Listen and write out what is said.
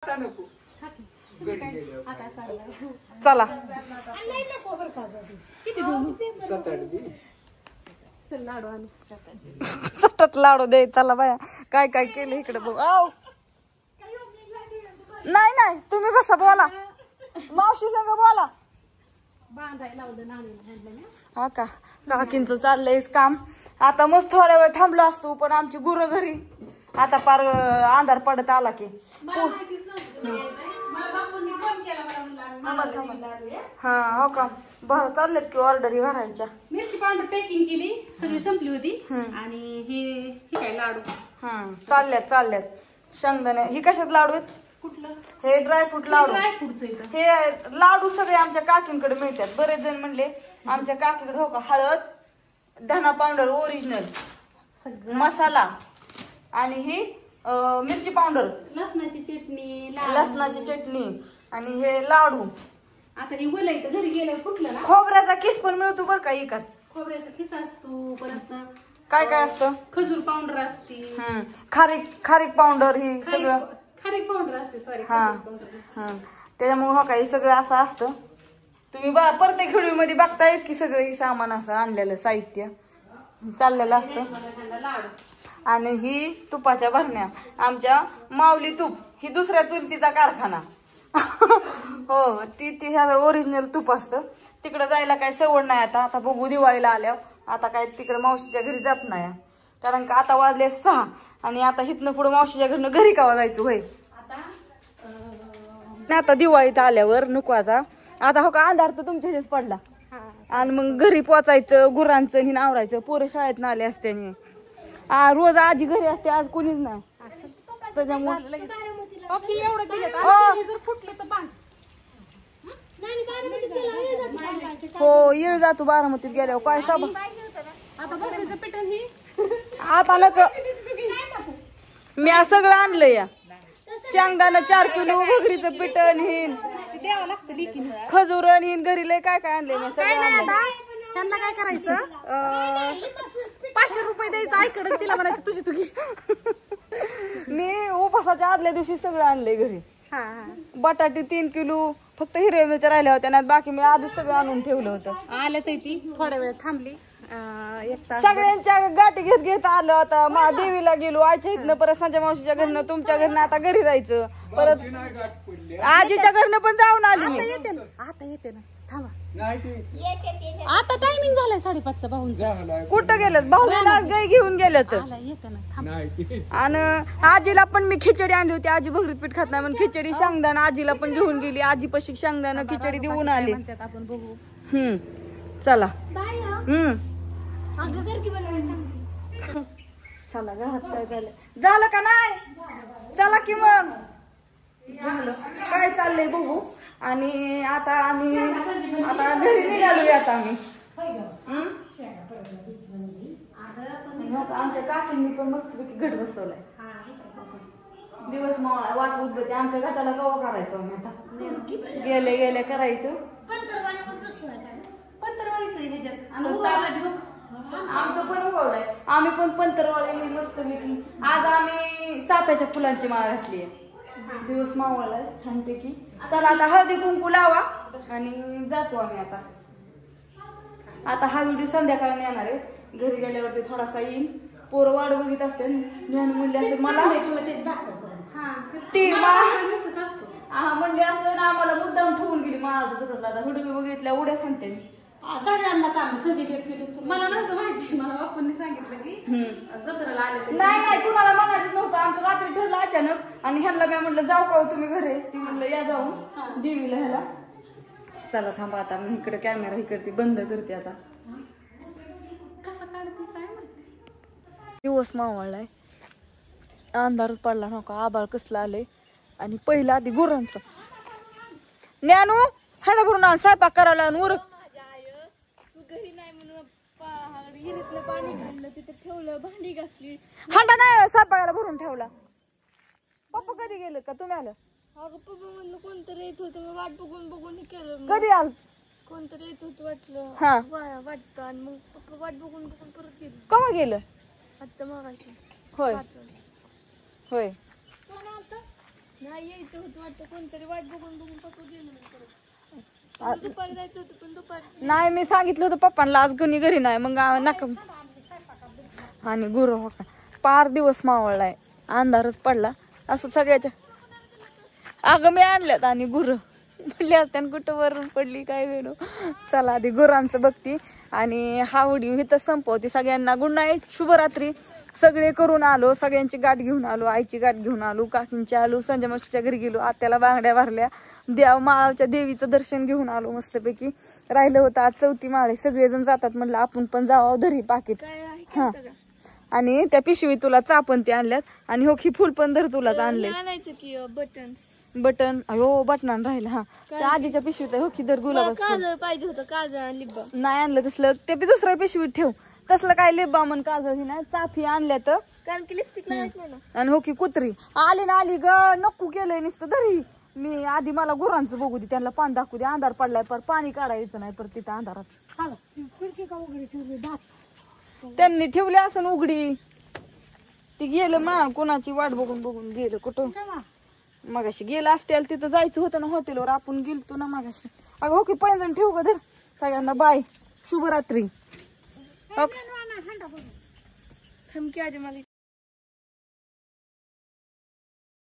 चला सतत लाडू दे. चला बाया काय काय केलं इकडे बघ. नाही नाही तुम्ही बसा बोला मावशी संग बोला. हा का काकींचं चाललंय काम. आता मस्त थोड्या वेळ थांबलो असतो पण आमची गुरं घरी आता पार अंधार पडत आला की. हा हो का बरं चाललेत की ऑर्डरी भरायच्या. मिरची पावडर पॅकिंग केली सगळी संपली होती आणि हे काय लाडू चालल्यात शेंगदाणे. ही कशात लाडू आहेत? कुठलं? हे ड्रायफ्रूट लाडू. ड्रायफ्रूटचं हे लाडू सगळे आमच्या काकींकडे मिळतात. बरेच जण म्हणले आमच्या काकीकडे हो का हळद धना पावडर ओरिजिनल मसाला आणि ही मिरची पावडर लसणाची चटणी आणि हे लाडू. आता हे बोलायचं घरी गेलं कुठलं ना खोबऱ्याचा किस पण मिळतो बरं का इकत. खोबऱ्याचा खिसा असतो परत काय काय असतं. खजूर पावडर असते खारीक पावडर ही सगळं खारीक पावडर असते सॉरी. त्याच्यामुळे हो का हे सगळं असं असतं. तुम्ही प्रत्येक व्हिडिओ मध्ये बघतायच की सगळं हे सामान असं आणलेलं साहित्य चाललेलं असतं. आणि ही तुपाच्या भरण्या आमच्या माऊली तूप ही दुसऱ्या चुलतीचा कारखाना. हो ती ओरिजिनल तूप असतं. तिकडं जायला काय सवड नाही. आता बघू दिवाळीला आल्यावर आता काय तिकडं मावशीच्या घरी जात नाही कारण का आता वाजले 6 आणि आता इथनं पुढे मावशीच्या घरनं घरी कावा जायचं होय. आता दिवाळीत आल्यावर नको आता हो का अंधार तर तुमच्या हेच पडला आणि मग घरी पोचायचं गुरांचं हिन आवरायचं. पोरं शाळेत आले असते रोज आजी घरी असते आज कोणीच नाही त्याच्यामुळे हो येळ जातो बारामतीत गेल्यावर काय साबा आता नका मी सगळं आणलं या शेंगदाणा 4 किलो भगरीचं पिठण हिन खजूरण हिन घरी लय काय काय आणलंय मी सगळं. त्यांना काय करायचं 500 रुपये द्यायचं आईकडे तिला म्हणायचं तुझी तुझी. मी उपासाच्या आदल्या दिवशी सगळं आणलंय घरी. बटाटे 3 किलो फक्त हिरव्या मिरच्या राहिल्या होत्या ना बाकी मी आधीच सगळं आणून ठेवलं होतं. आल्या तर ती थोड्या वेळ थांबली सगळ्यांच्या गाठी घेत आलं. आता देवीला गेलो आईच्या इथनं परत संजय मावशीच्या घरनं तुमच्या घरनं आता घरी जायचं परत आजीच्या घरनं पण जाऊन आली मी. आता येते ना थांबा आता टायमिंग झालाय 5:30चा भाऊंचा. कुठं गेलेत भाऊला गाय घेऊन गेलेत आणि आजीला पण मी खिचडी आणली होती. आजी भगरीत पीठ खात नाही म्हणून खिचडी शेंगदाणा आजीला पण घेऊन गेली. आजी पशी शेंगदाणा खिचडी देऊन आली. आपण बघू चला चला घरात काय झालं का नाही चला की मग झालं काय चाललंय बघू. आणि आता आम्ही आता घरी निघालोय. आता आम्ही आमच्या काकींनी पण मस्तपैकी घट बसवलाय. दिवस वाच उदबत्ती आमच्या घटाला कवा करायचो आम्ही आता गेले करायचं. आमचं पण उगवलंय आम्ही पण पंतरवाळी मस्तपैकी. आज आम्ही चाफ्याच्या फुलांची माळ घातली आहे. दिवस मावळलाय छानपैकी. चला आता हळदी कुंकू लावा आणि जातो आम्ही आता हा व्हिडिओ संध्याकाळी येणार आहे. घरी गेल्यावरती थोडासा येईन. पोरं वाट बघित असते म्हणले असं मला म्हणले असं ना आम्हाला मुद्दाम ठेवून गेली माझा व्हिडिओ बघितल्या उड्या सांगते मी सगळ्यांना मला नव्हतं माहिती. मला बाप्पांनी सांगितलं की जत्राला आले. नाही तुम्हाला म्हणायचं नव्हतं. आमचं रात्री ठरलं अचानक आणि ह्यांना मी म्हणलं जाऊ का तुम्ही घरी. ती म्हणलं या जाऊन देवीला ह्याला. चला थांबा आता मी इकडे कॅमेरा ही करते बंद करते. आता कसं काढते काय दिवस मावळलाय अंधारच पडला नका आबाळ कसलं आलंय. आणि पहिला आधी गुरांचं ज्ञानू हाडा भरून आण स्वयंपाक करायला उरक. पाणी घाललं तिथे ठेवलं भांडी घासली. हांडा नाही स्वयंपाकाला भरून ठेवला. पप्पा कधी गेलं का तुम्ही आलं? अगं पप्पा म्हणलं कोणतरी येत होतं मी वाट बघून केलं. कधी आल? कोणतरी येत होतं वाटलं वाटतं आणि मग पप्पा वाट बघून परत गेलं. केव्हा गेलं? आता मगाशी. होय होय नाही यायचं होतं वाटतं कोणतरी वाट बघून बघून पप्पा गेलो परत दुपारी जायचं होतं पण दुपारी नाही मी सांगितलं होतं पप्पांना आज कोणी घरी नाही मग नका. आणि गुरु हो का पार दिवस मावळलाय अंधारच पडला असं सगळ्याच्या. अगं मी आणल्यात आणि गुरं म्हणले असत्या कुठं वरून पडली काय वेळो. चला आधी गुरांचं बघती आणि हा व्हिडिओ इथं संपवते. सगळ्यांना गुड नाईट, शुभरात्री. सगळे करून आलो, सगळ्यांची गाठ घेऊन आलो, आईची गाठ घेऊन आलो, काकींची आलो, संजय मावशीच्या घरी गेलो, आत्याला बांगड्या भरल्या, माळाच्या देवीचं दर्शन घेऊन आलो मस्तपैकी. राहिलं होतं आज 4थी माळे, सगळेजण जातात म्हणलं आपण पण जावं धरी पाकिट. हा आणि त्या पिशवी तुला चापंती आणल्यात आणि हो की फुल पण धर तुलाच आणले आणायचं की बटन. अयो बटनान राहिलं. हा त्या आजीच्या पिशवीत हो की धर गुलाब काजळ पाहिजे होतं काजळ आणि लिप बाम नाही आणलं तसलं ते बी दुसऱ्या पिशवीत ठेव. तसलं काय लिप बाम आणि काजळ ही नाही चाफी आणल्या तर कारण की लिपस्टिक लावायचं नाही ना. आणि हो की कुत्री आली ना आली ग नको केलंय नुसतं धरी. मी आधी मला गुरांचं बघू दे त्यांना पाणी दाखवू दे. अंधार पडलाय पर पाणी काढायचं नाही पर तिथं अंधारात. त्यांनी ठेवली असं उघडी ती गेलं मा कोणाची वाट बघून बघून गेलं कुठं. मगाशी गेलं असत्याला तिथं जायचं होतं ना हॉटेलवर आपण गेलतो ना मगाशी. अगं हो की पैंजण ठेवू का धर. सगळ्यांना बाय शुभरात्री. थमकी आजी मला